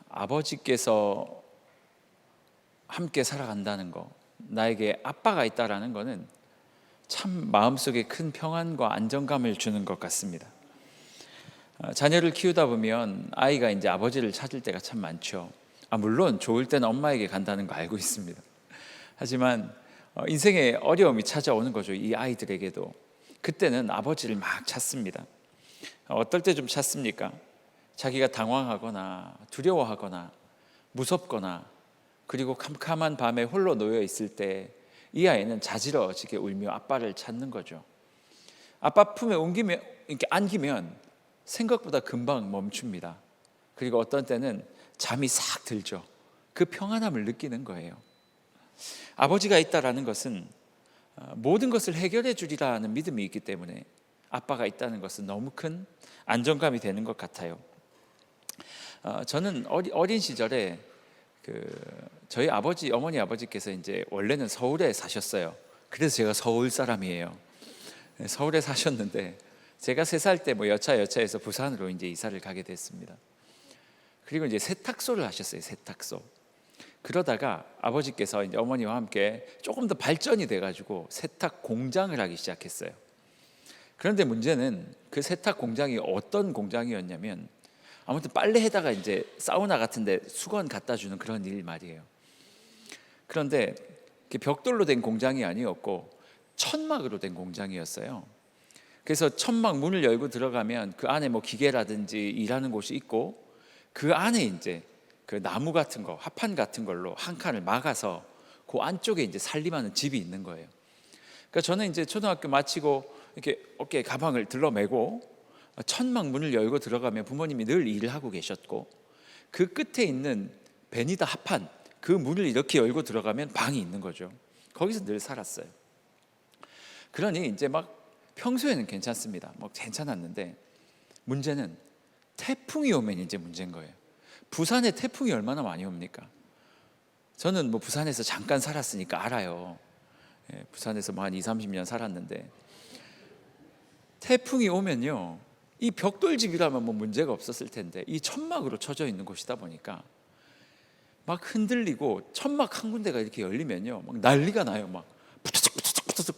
아버지께서 함께 살아간다는 거, 나에게 아빠가 있다라는 거는 참 마음속에 큰 평안과 안정감을 주는 것 같습니다. 자녀를 키우다 보면 아이가 이제 아버지를 찾을 때가 참 많죠. 물론 좋을 때는 엄마에게 간다는 거 알고 있습니다. 하지만 인생에 어려움이 찾아오는 거죠. 이 아이들에게도 그때는 아버지를 막 찾습니다. 어떨 때 좀 찾습니까? 자기가 당황하거나 두려워하거나 무섭거나 그리고 캄캄한 밤에 홀로 놓여 있을 때 이 아이는 자지러지게 울며 아빠를 찾는 거죠. 아빠 품에 이렇게 안기면 생각보다 금방 멈춥니다. 그리고 어떤 때는 잠이 싹 들죠. 그 평안함을 느끼는 거예요. 아버지가 있다라는 것은 모든 것을 해결해 주리라는 믿음이 있기 때문에 아빠가 있다는 것은 너무 큰 안정감이 되는 것 같아요. 저는 어린 시절에 저희 어머니 아버지께서 이제 원래는 서울에 사셨어요. 그래서 제가 서울 사람이에요. 서울에 사셨는데 제가 3살 때 여차여차해서 부산으로 이제 이사를 가게 됐습니다. 그리고 이제 세탁소를 하셨어요. 세탁소. 그러다가 아버지께서 이제 어머니와 함께 조금 더 발전이 돼가지고 세탁 공장을 하기 시작했어요. 그런데 문제는 그 세탁 공장이 어떤 공장이었냐면 아무튼 빨래에다가 이제 사우나 같은데 수건 갖다 주는 그런 일 말이에요. 그런데 벽돌로 된 공장이 아니었고 천막으로 된 공장이었어요. 그래서 천막 문을 열고 들어가면 그 안에 기계라든지 일하는 곳이 있고 그 안에 이제 그 나무 같은 거, 합판 같은 걸로 한 칸을 막아서 그 안쪽에 이제 살림하는 집이 있는 거예요. 그러니까 저는 이제 초등학교 마치고 이렇게 어깨에 가방을 들러매고 천막 문을 열고 들어가면 부모님이 늘 일을 하고 계셨고 그 끝에 있는 베니다 합판 그 문을 이렇게 열고 들어가면 방이 있는 거죠. 거기서 늘 살았어요. 그러니 이제 평소에는 괜찮습니다. 괜찮았는데 문제는 태풍이 오면 이제 문제인 거예요. 부산에 태풍이 얼마나 많이 옵니까? 저는 부산에서 잠깐 살았으니까 알아요. 부산에서 한 20-30년 살았는데 태풍이 오면요 이 벽돌집이라면 문제가 없었을 텐데 이 천막으로 쳐져 있는 곳이다 보니까 막 흔들리고 천막 한 군데가 이렇게 열리면요 난리가 나요. 부서적.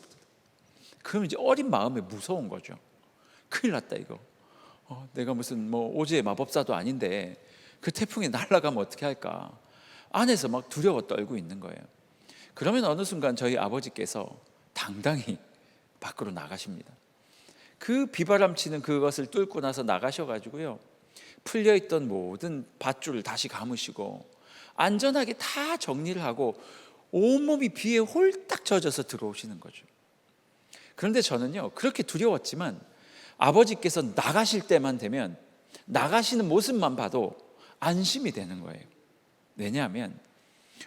그러면 이제 어린 마음에 무서운 거죠. 큰일 났다 이거. 내가 무슨 오즈의 마법사도 아닌데 그 태풍이 날아가면 어떻게 할까. 안에서 두려워 떨고 있는 거예요. 그러면 어느 순간 저희 아버지께서 당당히 밖으로 나가십니다. 그 비바람치는 그것을 뚫고 나서 나가셔가지고요 풀려있던 모든 밧줄을 다시 감으시고 안전하게 다 정리를 하고 온몸이 비에 홀딱 젖어서 들어오시는 거죠. 그런데 저는요 그렇게 두려웠지만 아버지께서 나가실 때만 되면 나가시는 모습만 봐도 안심이 되는 거예요. 왜냐하면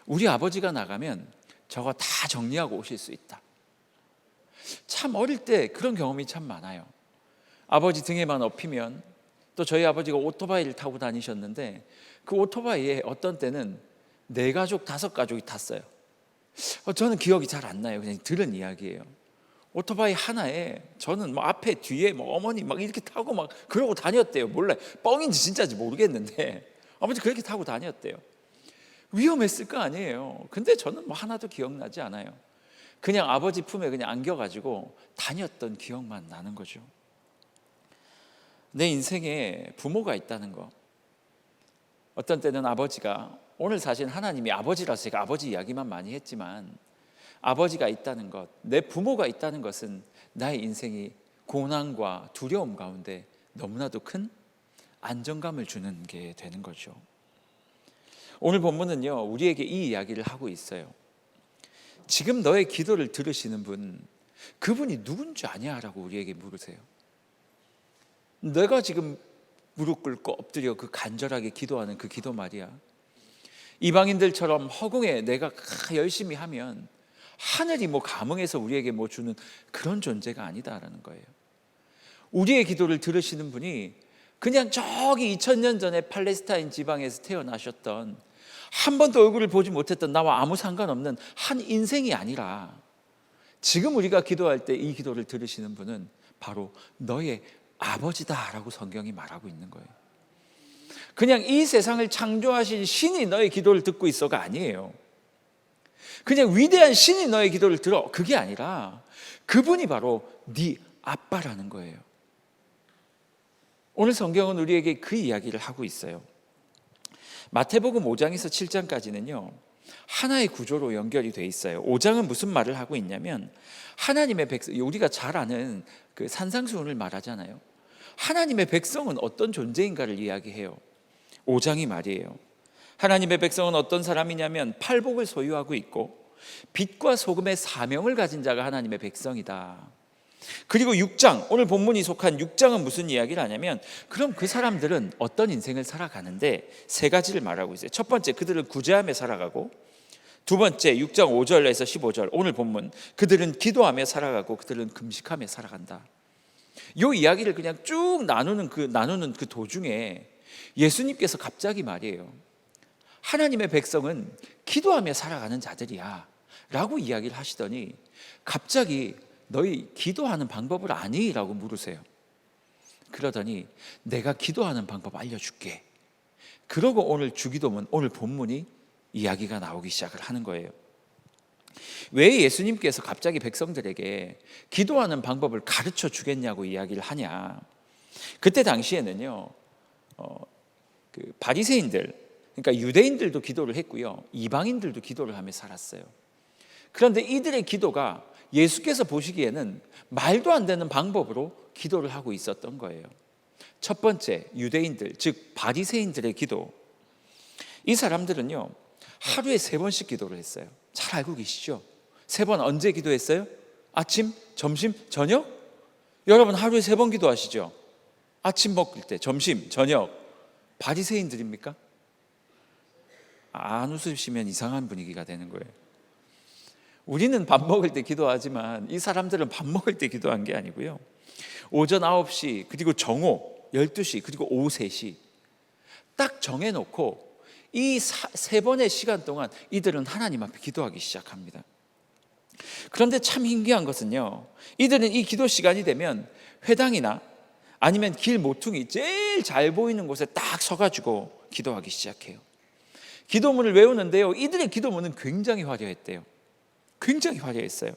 우리 아버지가 나가면 저거 다 정리하고 오실 수 있다. 참 어릴 때 그런 경험이 참 많아요. 아버지 등에만 업히면 또 저희 아버지가 오토바이를 타고 다니셨는데 그 오토바이에 어떤 때는 4가족, 5가족이 탔어요. 저는 기억이 잘 안 나요. 그냥 들은 이야기예요. 오토바이 하나에 저는 앞에 뒤에 어머니 이렇게 타고 그러고 다녔대요. 몰라요. 뻥인지 진짜인지 모르겠는데 아버지 그렇게 타고 다녔대요. 위험했을 거 아니에요. 근데 저는 하나도 기억나지 않아요. 그냥 아버지 품에 그냥 안겨가지고 다녔던 기억만 나는 거죠. 내 인생에 부모가 있다는 거. 어떤 때는 아버지가 오늘 사실 하나님이 아버지라서 제가 아버지 이야기만 많이 했지만 아버지가 있다는 것, 내 부모가 있다는 것은 나의 인생이 고난과 두려움 가운데 너무나도 큰 안정감을 주는 게 되는 거죠. 오늘 본문은요 우리에게 이 이야기를 하고 있어요. 지금 너의 기도를 들으시는 분, 그분이 누군지 아냐? 라고 우리에게 물으세요. 내가 지금 무릎 꿇고 엎드려 간절하게 기도하는 그 기도 말이야. 이방인들처럼 허공에 내가 열심히 하면 하늘이 감흥해서 우리에게 주는 그런 존재가 아니다라는 거예요. 우리의 기도를 들으시는 분이 그냥 저기 2000년 전에 팔레스타인 지방에서 태어나셨던 한 번도 얼굴을 보지 못했던 나와 아무 상관없는 한 인생이 아니라 지금 우리가 기도할 때 이 기도를 들으시는 분은 바로 너의 아버지다라고 성경이 말하고 있는 거예요. 그냥 이 세상을 창조하신 신이 너의 기도를 듣고 있어가 아니에요. 그냥 위대한 신이 너의 기도를 들어, 그게 아니라 그분이 바로 네 아빠라는 거예요. 오늘 성경은 우리에게 그 이야기를 하고 있어요. 마태복음 5장에서 7장까지는요 하나의 구조로 연결이 돼 있어요. 5장은 무슨 말을 하고 있냐면 하나님의 백성, 우리가 잘 아는 그 산상수훈을 말하잖아요. 하나님의 백성은 어떤 존재인가를 이야기해요. 5장이 말이에요. 하나님의 백성은 어떤 사람이냐면 팔복을 소유하고 있고 빛과 소금의 사명을 가진 자가 하나님의 백성이다. 그리고 6장, 오늘 본문이 속한 6장은 무슨 이야기를 하냐면 그럼 그 사람들은 어떤 인생을 살아가는데 세 가지를 말하고 있어요. 첫 번째, 그들은 구제하며 살아가고, 두 번째 6장 5절에서 15절 오늘 본문, 그들은 기도하며 살아가고 그들은 금식하며 살아간다. 이 이야기를 그냥 쭉 나누는 그 도중에 예수님께서 갑자기 말이에요. 하나님의 백성은 기도하며 살아가는 자들이야 라고 이야기를 하시더니 갑자기 너희 기도하는 방법을 아니? 라고 물으세요. 그러더니 내가 기도하는 방법 알려줄게. 그러고 오늘 주기도문, 오늘 본문이 이야기가 나오기 시작을 하는 거예요. 왜 예수님께서 갑자기 백성들에게 기도하는 방법을 가르쳐 주겠냐고 이야기를 하냐. 그때 당시에는요 그 바리새인들, 그러니까 유대인들도 기도를 했고요 이방인들도 기도를 하며 살았어요. 그런데 이들의 기도가 예수께서 보시기에는 말도 안 되는 방법으로 기도를 하고 있었던 거예요. 첫 번째, 유대인들, 즉 바리새인들의 기도. 이 사람들은요 하루에 3번씩 기도를 했어요. 잘 알고 계시죠? 3번 언제 기도했어요? 아침, 점심, 저녁? 여러분 하루에 3번 기도하시죠? 아침 먹을 때, 점심, 저녁. 바리새인들입니까? 안 웃으시면 이상한 분위기가 되는 거예요. 우리는 밥 먹을 때 기도하지만 이 사람들은 밥 먹을 때 기도한 게 아니고요 오전 9시, 그리고 정오 12시, 그리고 오후 3시 딱 정해놓고 이 3번의 시간 동안 이들은 하나님 앞에 기도하기 시작합니다. 그런데 참 신기한 것은요 이들은 이 기도 시간이 되면 회당이나 아니면 길 모퉁이 제일 잘 보이는 곳에 딱 서가지고 기도하기 시작해요. 기도문을 외우는데요 이들의 기도문은 굉장히 화려했대요. 굉장히 화려했어요.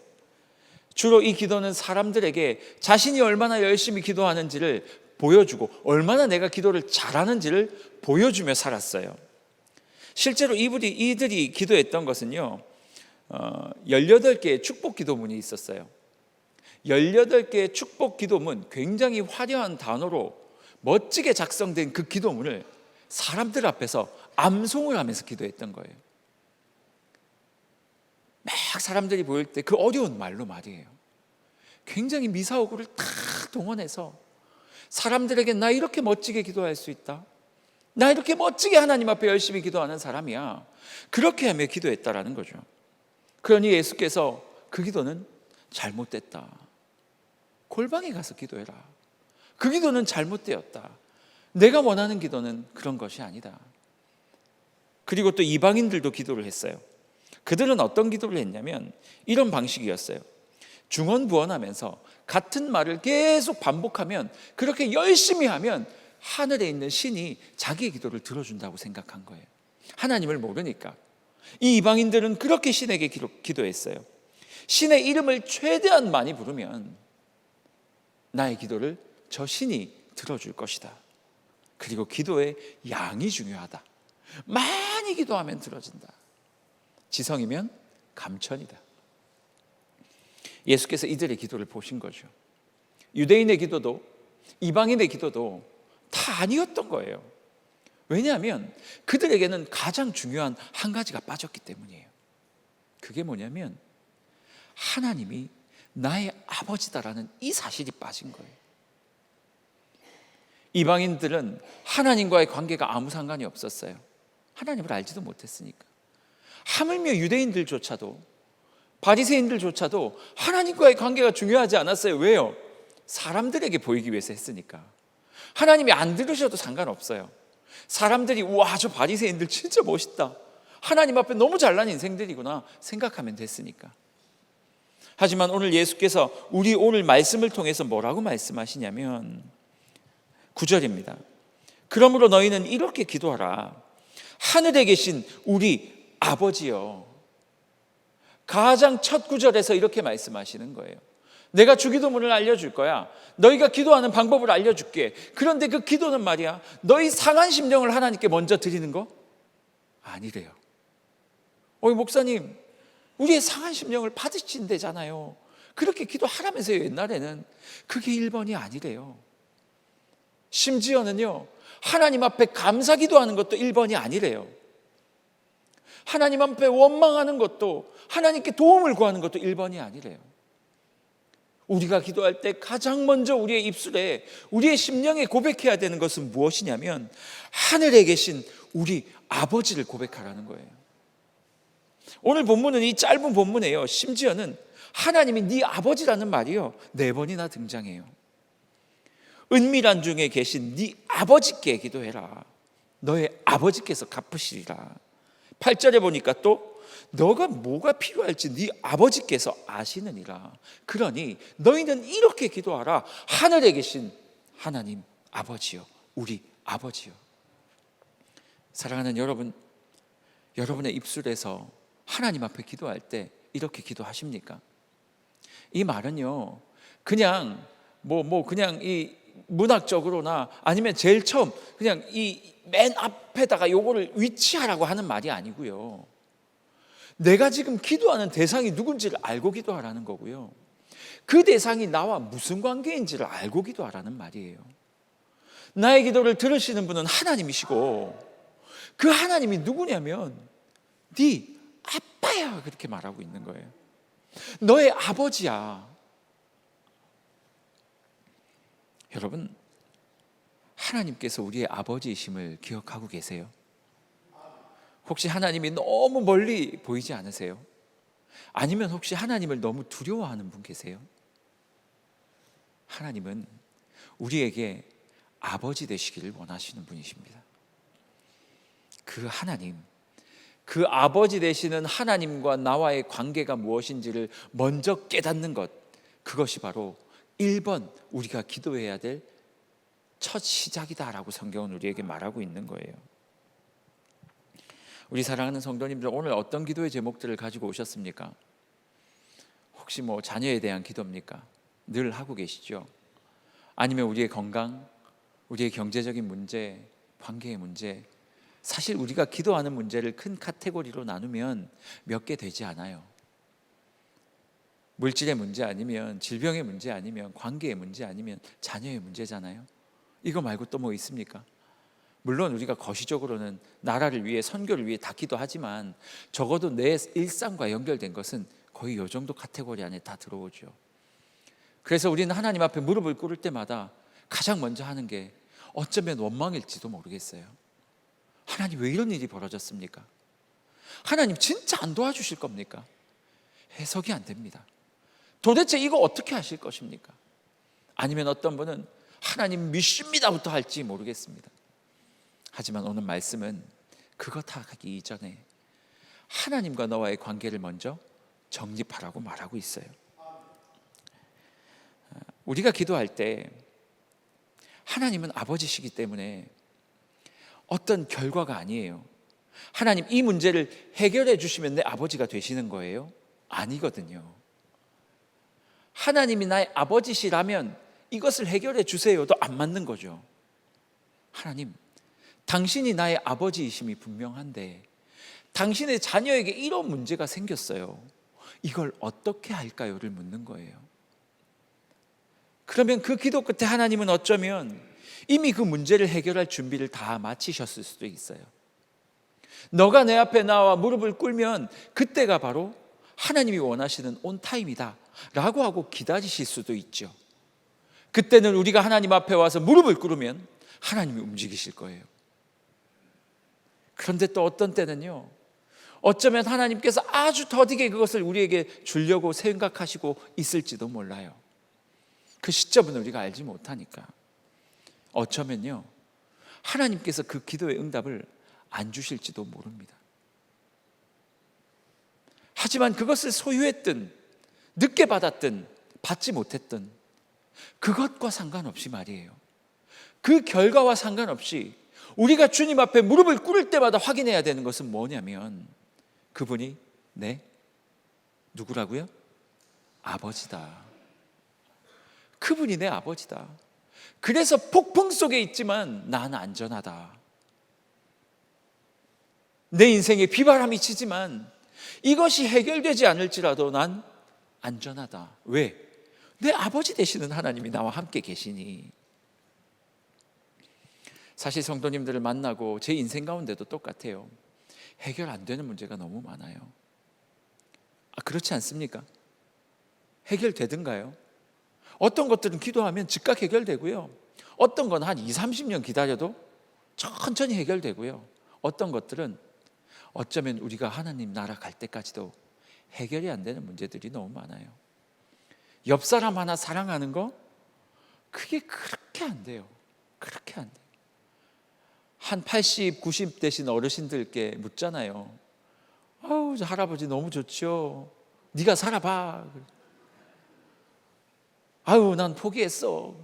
주로 이 기도는 사람들에게 자신이 얼마나 열심히 기도하는지를 보여주고 얼마나 내가 기도를 잘하는지를 보여주며 살았어요. 실제로 이들이 기도했던 것은요 18개의 축복 기도문이 있었어요. 18개의 축복 기도문, 굉장히 화려한 단어로 멋지게 작성된 그 기도문을 사람들 앞에서 암송을 하면서 기도했던 거예요. 막 사람들이 보일 때 그 어려운 말로 말이에요. 굉장히 미사오구를 다 동원해서 사람들에게 나 이렇게 멋지게 기도할 수 있다, 나 이렇게 멋지게 하나님 앞에 열심히 기도하는 사람이야, 그렇게 하며 기도했다라는 거죠. 그러니 예수께서 그 기도는 잘못됐다, 골방에 가서 기도해라, 그 기도는 잘못되었다, 내가 원하는 기도는 그런 것이 아니다. 그리고 또 이방인들도 기도를 했어요. 그들은 어떤 기도를 했냐면 이런 방식이었어요. 중언부언하면서 같은 말을 계속 반복하면, 그렇게 열심히 하면 하늘에 있는 신이 자기의 기도를 들어준다고 생각한 거예요. 하나님을 모르니까. 이 이방인들은 그렇게 신에게 기도했어요. 신의 이름을 최대한 많이 부르면 나의 기도를 저 신이 들어줄 것이다. 그리고 기도의 양이 중요하다. 많이 기도하면 들어진다. 지성이면 감천이다. 예수께서 이들의 기도를 보신 거죠. 유대인의 기도도 이방인의 기도도 다 아니었던 거예요. 왜냐하면 그들에게는 가장 중요한 한 가지가 빠졌기 때문이에요. 그게 뭐냐면 하나님이 나의 아버지다라는 이 사실이 빠진 거예요. 이방인들은 하나님과의 관계가 아무 상관이 없었어요. 하나님을 알지도 못했으니까. 하물며 유대인들조차도, 바리새인들조차도 하나님과의 관계가 중요하지 않았어요. 왜요? 사람들에게 보이기 위해서 했으니까. 하나님이 안 들으셔도 상관없어요. 사람들이 와, 저 바리새인들 진짜 멋있다, 하나님 앞에 너무 잘난 인생들이구나 생각하면 됐으니까. 하지만 오늘 예수께서 우리 오늘 말씀을 통해서 뭐라고 말씀하시냐면 9절입니다. 그러므로 너희는 이렇게 기도하라. 하늘에 계신 우리 아버지여. 가장 첫 구절에서 이렇게 말씀하시는 거예요. 내가 주기도문을 알려줄 거야. 너희가 기도하는 방법을 알려줄게. 그런데 그 기도는 말이야, 너희 상한 심령을 하나님께 먼저 드리는 거 아니래요. 목사님, 우리의 상한 심령을 받으신대잖아요. 그렇게 기도하라면서요. 옛날에는 그게 1번이 아니래요. 심지어는요, 하나님 앞에 감사 기도하는 것도 1번이 아니래요. 하나님 앞에 원망하는 것도, 하나님께 도움을 구하는 것도 1번이 아니래요. 우리가 기도할 때 가장 먼저 우리의 입술에, 우리의 심령에 고백해야 되는 것은 무엇이냐면 하늘에 계신 우리 아버지를 고백하라는 거예요. 오늘 본문은, 이 짧은 본문에요, 심지어는 하나님이 네 아버지라는 말이요 4번이나 등장해요. 은밀한 중에 계신 네 아버지께 기도해라. 너의 아버지께서 갚으시리라. 8절에 보니까 또 너가 뭐가 필요할지 네 아버지께서 아시느니라. 그러니 너희는 이렇게 기도하라. 하늘에 계신 하나님 아버지요, 우리 아버지요. 사랑하는 여러분, 여러분의 입술에서 하나님 앞에 기도할 때 이렇게 기도하십니까? 이 말은요, 그냥 그냥 이 문학적으로나 아니면 제일 처음 그냥 이 맨 앞에다가 요거를 위치하라고 하는 말이 아니고요. 내가 지금 기도하는 대상이 누군지를 알고 기도하라는 거고요. 그 대상이 나와 무슨 관계인지를 알고 기도하라는 말이에요. 나의 기도를 들으시는 분은 하나님이시고, 그 하나님이 누구냐면 네 아빠야, 그렇게 말하고 있는 거예요. 너의 아버지야. 여러분, 하나님께서 우리의 아버지이심을 기억하고 계세요? 혹시 하나님이 너무 멀리 보이지 않으세요? 아니면 혹시 하나님을 너무 두려워하는 분 계세요? 하나님은 우리에게 아버지 되시기를 원하시는 분이십니다. 그 하나님, 그 아버지 되시는 하나님과 나와의 관계가 무엇인지를 먼저 깨닫는 것, 그것이 바로 1번 우리가 기도해야 될 첫 시작이다라고 성경은 우리에게 말하고 있는 거예요. 우리 사랑하는 성도님들, 오늘 어떤 기도의 제목들을 가지고 오셨습니까? 혹시 자녀에 대한 기도입니까? 늘 하고 계시죠? 아니면 우리의 건강, 우리의 경제적인 문제, 관계의 문제. 사실 우리가 기도하는 문제를 큰 카테고리로 나누면 몇 개 되지 않아요. 물질의 문제 아니면 질병의 문제 아니면 관계의 문제 아니면 자녀의 문제잖아요. 이거 말고 또 뭐 있습니까? 물론 우리가 거시적으로는 나라를 위해, 선교를 위해 다 기도하지만 적어도 내 일상과 연결된 것은 거의 이 정도 카테고리 안에 다 들어오죠. 그래서 우리는 하나님 앞에 무릎을 꿇을 때마다 가장 먼저 하는 게 어쩌면 원망일지도 모르겠어요. 하나님, 왜 이런 일이 벌어졌습니까? 하나님 진짜 안 도와주실 겁니까? 해석이 안 됩니다. 도대체 이거 어떻게 하실 것입니까? 아니면 어떤 분은 하나님 믿습니다부터 할지 모르겠습니다. 하지만 오늘 말씀은 그것 다 하기 이전에 하나님과 너와의 관계를 먼저 정립하라고 말하고 있어요. 우리가 기도할 때 하나님은 아버지시기 때문에 어떤 결과가 아니에요. 하나님, 이 문제를 해결해 주시면 내 아버지가 되시는 거예요? 아니거든요. 하나님이 나의 아버지시라면 이것을 해결해 주세요도 안 맞는 거죠. 하나님, 당신이 나의 아버지이심이 분명한데 당신의 자녀에게 이런 문제가 생겼어요. 이걸 어떻게 할까요를 묻는 거예요. 그러면 그 기도 끝에 하나님은 어쩌면 이미 그 문제를 해결할 준비를 다 마치셨을 수도 있어요. 너가 내 앞에 나와 무릎을 꿇으면 그때가 바로 하나님이 원하시는 온타임이다 라고 하고 기다리실 수도 있죠. 그때는 우리가 하나님 앞에 와서 무릎을 꿇으면 하나님이 움직이실 거예요. 그런데 또 어떤 때는요, 어쩌면 하나님께서 아주 더디게 그것을 우리에게 주려고 생각하시고 있을지도 몰라요. 그 시점은 우리가 알지 못하니까. 어쩌면요, 하나님께서 그 기도의 응답을 안 주실지도 모릅니다. 하지만 그것을 소유했든 늦게 받았든 받지 못했든 그것과 상관없이 말이에요, 그 결과와 상관없이 우리가 주님 앞에 무릎을 꿇을 때마다 확인해야 되는 것은 뭐냐면 그분이 누구라고요? 아버지다. 그분이 내 아버지다. 그래서 폭풍 속에 있지만 난 안전하다. 내 인생에 비바람이 치지만 이것이 해결되지 않을지라도 난 안전하다. 왜? 내 아버지 되시는 하나님이 나와 함께 계시니. 사실 성도님들을 만나고 제 인생 가운데도 똑같아요. 해결 안 되는 문제가 너무 많아요. 그렇지 않습니까? 해결되든가요? 어떤 것들은 기도하면 즉각 해결되고요. 어떤 건 한 20-30년 기다려도 천천히 해결되고요. 어떤 것들은 어쩌면 우리가 하나님 나라 갈 때까지도 해결이 안 되는 문제들이 너무 많아요. 옆 사람 하나 사랑하는 거 그게 그렇게 안 돼요. 그렇게 안 돼요. 한 80, 90 되신 어르신들께 묻잖아요. 아우, 저 할아버지 너무 좋죠. 네가 살아봐. 아유, 난 포기했어.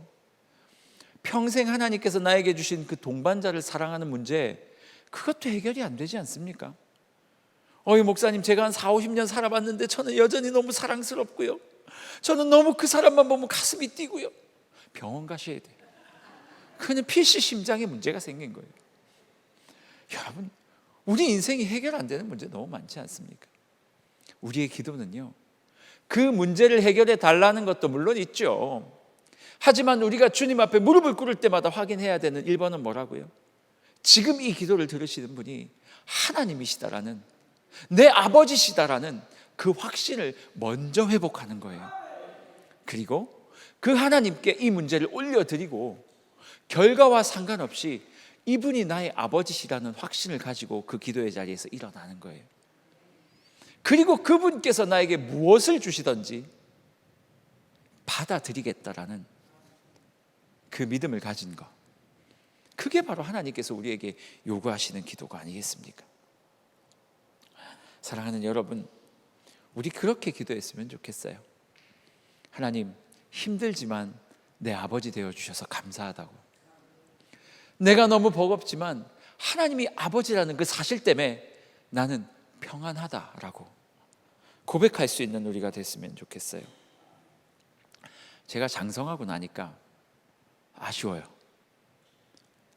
평생 하나님께서 나에게 주신 그 동반자를 사랑하는 문제, 그것도 해결이 안 되지 않습니까? 목사님, 제가 한 40-50년 살아봤는데 저는 여전히 너무 사랑스럽고요. 저는 너무 그 사람만 보면 가슴이 뛰고요. 병원 가셔야 돼요. 그냥 필시 심장에 문제가 생긴 거예요. 여러분, 우리 인생이 해결 안 되는 문제 너무 많지 않습니까? 우리의 기도는요, 그 문제를 해결해 달라는 것도 물론 있죠. 하지만 우리가 주님 앞에 무릎을 꿇을 때마다 확인해야 되는 1번은 뭐라고요? 지금 이 기도를 들으시는 분이 하나님이시다라는, 내 아버지시다라는 그 확신을 먼저 회복하는 거예요. 그리고 그 하나님께 이 문제를 올려드리고 결과와 상관없이 이분이 나의 아버지시라는 확신을 가지고 그 기도의 자리에서 일어나는 거예요. 그리고 그분께서 나에게 무엇을 주시든지 받아들이겠다라는 그 믿음을 가진 것, 그게 바로 하나님께서 우리에게 요구하시는 기도가 아니겠습니까? 사랑하는 여러분, 우리 그렇게 기도했으면 좋겠어요. 하나님, 힘들지만 내 아버지 되어주셔서 감사하다고. 내가 너무 버겁지만 하나님이 아버지라는 그 사실 때문에 나는 평안하다라고 고백할 수 있는 우리가 됐으면 좋겠어요. 제가 장성하고 나니까 아쉬워요.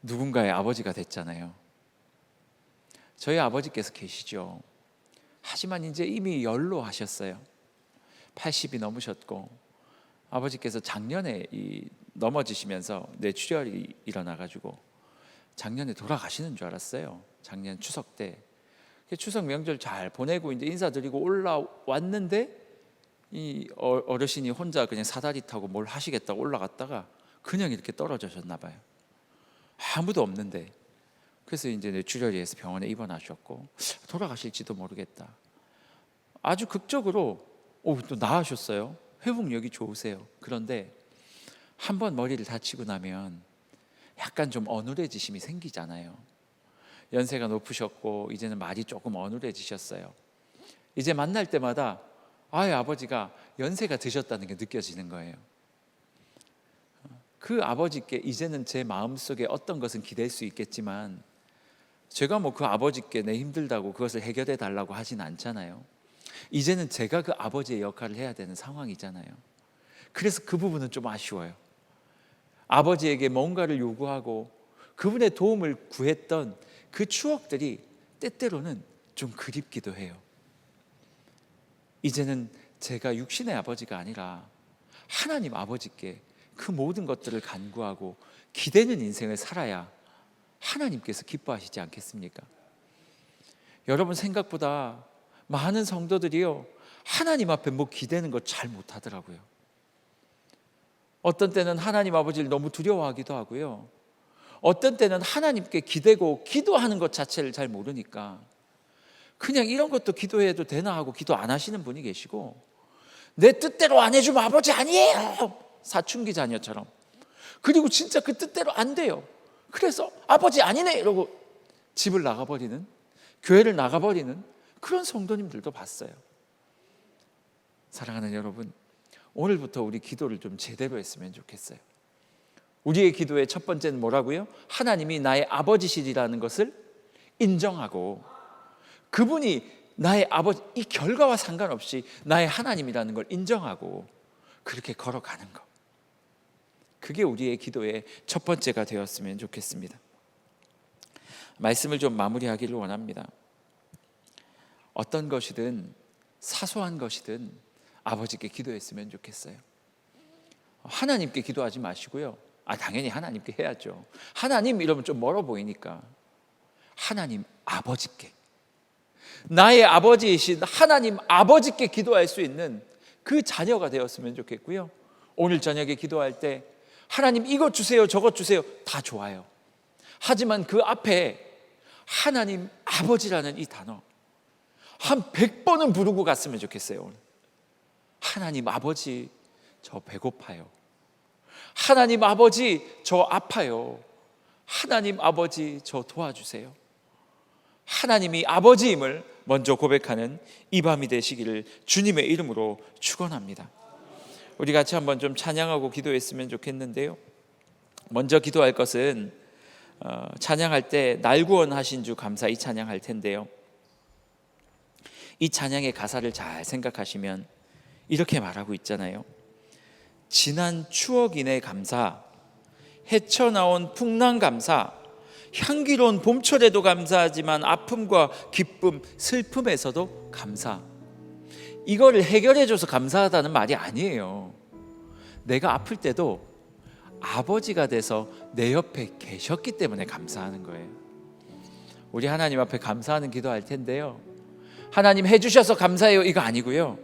누군가의 아버지가 됐잖아요. 저희 아버지께서 계시죠. 하지만 이제 이미 연로하셨어요. 80이 넘으셨고 아버지께서 작년에 넘어지시면서 뇌출혈이 일어나가지고 작년에 돌아가시는 줄 알았어요. 작년 추석 때. 추석 명절 잘 보내고 이제 인사드리고 올라왔는데 이 어르신이 혼자 그냥 사다리 타고 뭘 하시겠다고 올라갔다가 그냥 이렇게 떨어지셨나 봐요. 아무도 없는데. 그래서 이제 뇌출혈이해서 병원에 입원하셨고 돌아가실지도 모르겠다. 아주 극적으로 또 나으셨어요. 회복력이 좋으세요. 그런데 한번 머리를 다치고 나면 약간 좀 어눌해지심이 생기잖아요. 연세가 높으셨고 이제는 말이 조금 어눌해지셨어요. 이제 만날 때마다 아버지가 연세가 드셨다는 게 느껴지는 거예요. 그 아버지께 이제는 제 마음속에 어떤 것은 기댈 수 있겠지만 제가 그 아버지께 내 힘들다고 그것을 해결해 달라고 하진 않잖아요. 이제는 제가 그 아버지의 역할을 해야 되는 상황이잖아요. 그래서 그 부분은 좀 아쉬워요. 아버지에게 뭔가를 요구하고 그분의 도움을 구했던 그 추억들이 때때로는 좀 그립기도 해요. 이제는 제가 육신의 아버지가 아니라 하나님 아버지께 그 모든 것들을 간구하고 기대는 인생을 살아야 하나님께서 기뻐하시지 않겠습니까? 여러분, 생각보다 많은 성도들이요, 하나님 앞에 기대는 거 잘 못하더라고요. 어떤 때는 하나님 아버지를 너무 두려워하기도 하고요, 어떤 때는 하나님께 기대고 기도하는 것 자체를 잘 모르니까 그냥 이런 것도 기도해도 되나 하고 기도 안 하시는 분이 계시고, 내 뜻대로 안 해주면 아버지 아니에요, 사춘기 자녀처럼. 그리고 진짜 그 뜻대로 안 돼요. 그래서 아버지 아니네 이러고 집을 나가버리는, 교회를 나가버리는 그런 성도님들도 봤어요. 사랑하는 여러분, 오늘부터 우리 기도를 좀 제대로 했으면 좋겠어요. 우리의 기도의 첫 번째는 뭐라고요? 하나님이 나의 아버지시리라는 것을 인정하고, 그분이 나의 아버지, 이 결과와 상관없이 나의 하나님이라는 걸 인정하고 그렇게 걸어가는 것, 그게 우리의 기도의 첫 번째가 되었으면 좋겠습니다. 말씀을 좀 마무리하기를 원합니다. 어떤 것이든, 사소한 것이든 아버지께 기도했으면 좋겠어요. 하나님께 기도하지 마시고요. 당연히 하나님께 해야죠. 하나님 이러면 좀 멀어 보이니까 하나님 아버지께, 나의 아버지이신 하나님 아버지께 기도할 수 있는 그 자녀가 되었으면 좋겠고요. 오늘 저녁에 기도할 때 하나님 이것 주세요, 저것 주세요, 다 좋아요. 하지만 그 앞에 하나님 아버지라는 이 단어 한 100번은 부르고 갔으면 좋겠어요. 오늘. 하나님 아버지, 저 배고파요. 하나님 아버지, 저 아파요. 하나님 아버지, 저 도와주세요. 하나님이 아버지임을 먼저 고백하는 이 밤이 되시기를 주님의 이름으로 축원합니다. 우리 같이 한번 좀 찬양하고 기도했으면 좋겠는데요. 먼저 기도할 것은 찬양할 때 날 구원하신 주 감사, 이 찬양할 텐데요. 이 찬양의 가사를 잘 생각하시면 이렇게 말하고 있잖아요. 지난 추억이네 감사, 헤쳐나온 풍랑 감사, 향기로운 봄철에도 감사하지만 아픔과 기쁨, 슬픔에서도 감사. 이거를 해결해줘서 감사하다는 말이 아니에요. 내가 아플 때도 아버지가 돼서 내 옆에 계셨기 때문에 감사하는 거예요. 우리 하나님 앞에 감사하는 기도할 텐데요, 하나님 해주셔서 감사해요 이거 아니고요,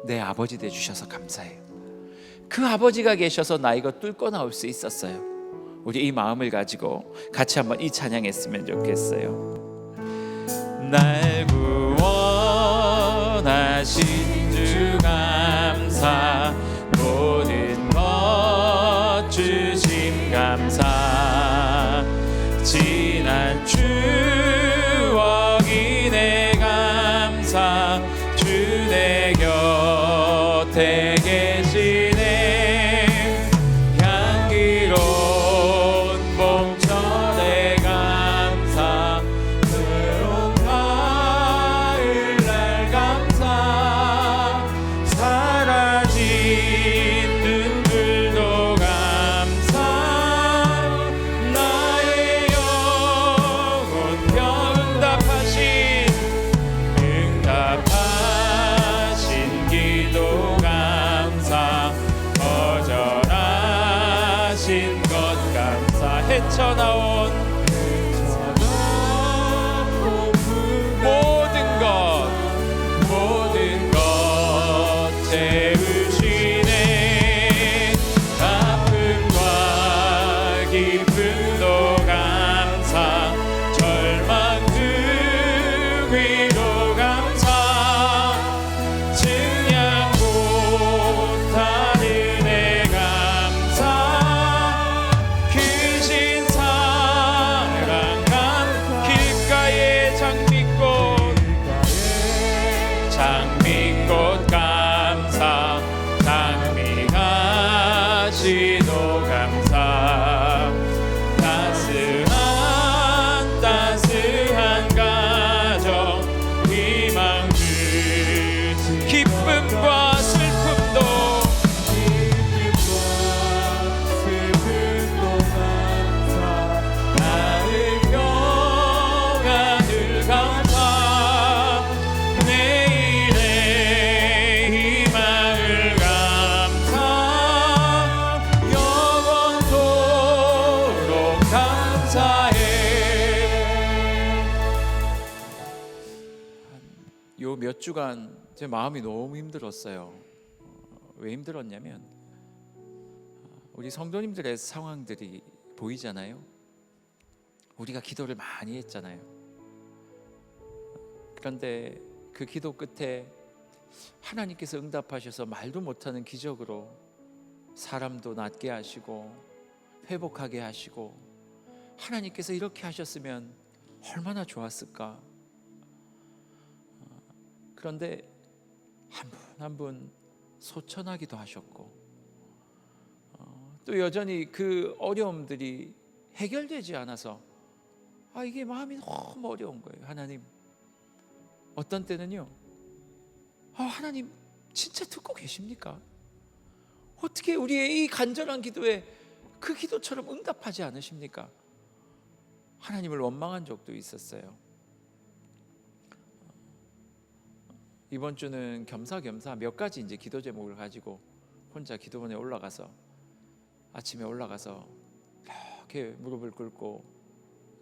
내 아버지 돼주셔서 감사해요. 그 아버지가 계셔서 나 이거 뚫고 나올 수 있었어요. 우리 이 마음을 가지고 같이 한번 이 찬양했으면 좋겠어요. 날 구원하신 주 감사, 모든 것 주심 감사, 지난 추억이 내 감사, 주 내 곁에 계시네. 향기로운 봄철에 감사, 새로운 가을날 감사, 사라진 눈물도 감사, 나의 영혼 응답하신 기도 감사, 거절하신 것 감사, 헤쳐나온 모든 것 채우시네. 아픔과 기쁨도 감사, 절망 그 위로 감사, 증량 못한 은혜 감사, 크신 사랑 길가에 장미꽃 감사, 장미가시도 감사, 따스한 가정 희망 주, 기쁨과 슬픔도 감사, 나의 평안을 감사, 내일의 희망을 감사, 영원토록 감사해. 요 몇 주간 제 마음이 너무 힘들었어요. 왜 힘들었냐면 우리 성도님들의 상황들이 보이잖아요. 우리가 기도를 많이 했잖아요. 그런데 그 기도 끝에 하나님께서 응답하셔서 말도 못하는 기적으로 사람도 낫게 하시고 회복하게 하시고, 하나님께서 이렇게 하셨으면 얼마나 좋았을까. 그런데 한 분 한 분 소천하기도 하셨고, 또 여전히 그 어려움들이 해결되지 않아서 이게 마음이 너무 어려운 거예요. 하나님, 어떤 때는요, 하나님 진짜 듣고 계십니까? 어떻게 우리의 이 간절한 기도에 그 기도처럼 응답하지 않으십니까? 하나님을 원망한 적도 있었어요. 이번 주는 겸사겸사 몇 가지 이제 기도 제목을 가지고 혼자 기도원에 올라가서 아침에 올라가서 이렇게 무릎을 꿇고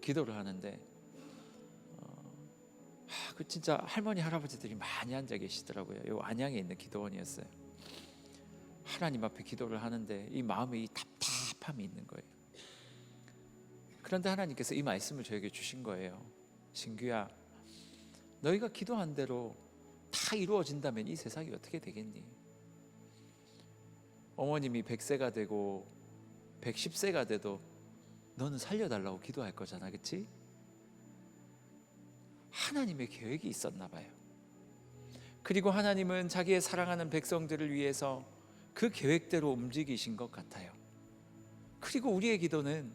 기도를 하는데 그 진짜 할머니 할아버지들이 많이 앉아 계시더라고요. 이 안양에 있는 기도원이었어요. 하나님 앞에 기도를 하는데 이 마음에 이 답답함이 있는 거예요. 그런데 하나님께서 이 말씀을 저에게 주신 거예요. 신규야, 너희가 기도한 대로 다 이루어진다면 이 세상이 어떻게 되겠니? 어머님이 100세가 되고 110세가 돼도 너는 살려달라고 기도할 거잖아, 그렇지? 하나님의 계획이 있었나 봐요. 그리고 하나님은 자기의 사랑하는 백성들을 위해서 그 계획대로 움직이신 것 같아요. 그리고 우리의 기도는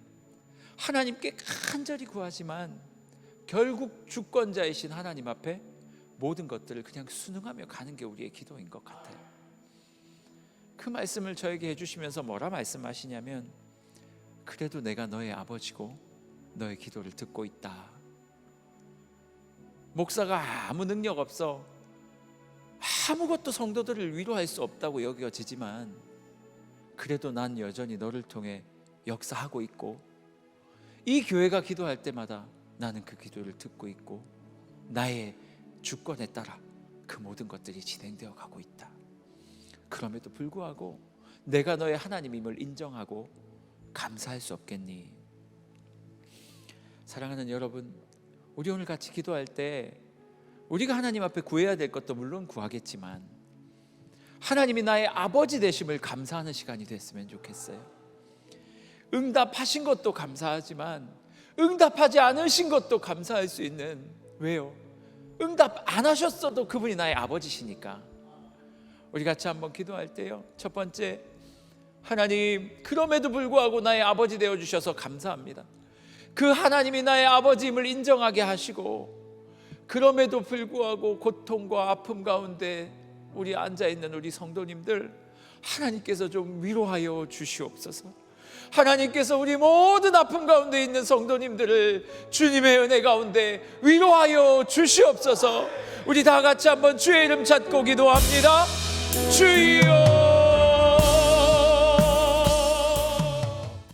하나님께 간절히 구하지만 결국 주권자이신 하나님 앞에 모든 것들을 그냥 순응하며 가는 게 우리의 기도인 것 같아요. 그 말씀을 저에게 해주시면서 뭐라 말씀하시냐면, 그래도 내가 너의 아버지고 너의 기도를 듣고 있다. 목사가 아무 능력 없어 아무것도 성도들을 위로할 수 없다고 여겨지지만 그래도 난 여전히 너를 통해 역사하고 있고, 이 교회가 기도할 때마다 나는 그 기도를 듣고 있고 나의 주권에 따라 그 모든 것들이 진행되어 가고 있다. 그럼에도 불구하고 내가 너의 하나님임을 인정하고 감사할 수 없겠니? 사랑하는 여러분, 우리 오늘 같이 기도할 때 우리가 하나님 앞에 구해야 될 것도 물론 구하겠지만 하나님이 나의 아버지 되심을 감사하는 시간이 됐으면 좋겠어요. 응답하신 것도 감사하지만 응답하지 않으신 것도 감사할 수 있는, 왜요? 응답 안 하셨어도 그분이 나의 아버지시니까. 우리 같이 한번 기도할 때요, 첫 번째, 하나님, 그럼에도 불구하고 나의 아버지 되어주셔서 감사합니다. 그 하나님이 나의 아버지임을 인정하게 하시고, 그럼에도 불구하고 고통과 아픔 가운데 우리 앉아있는 우리 성도님들, 하나님께서 좀 위로하여 주시옵소서. 하나님께서 우리 모든 아픔 가운데 있는 성도님들을 주님의 은혜 가운데 위로하여 주시옵소서. 우리 다 같이 한번 주의 이름 찾고 기도합니다. 주여,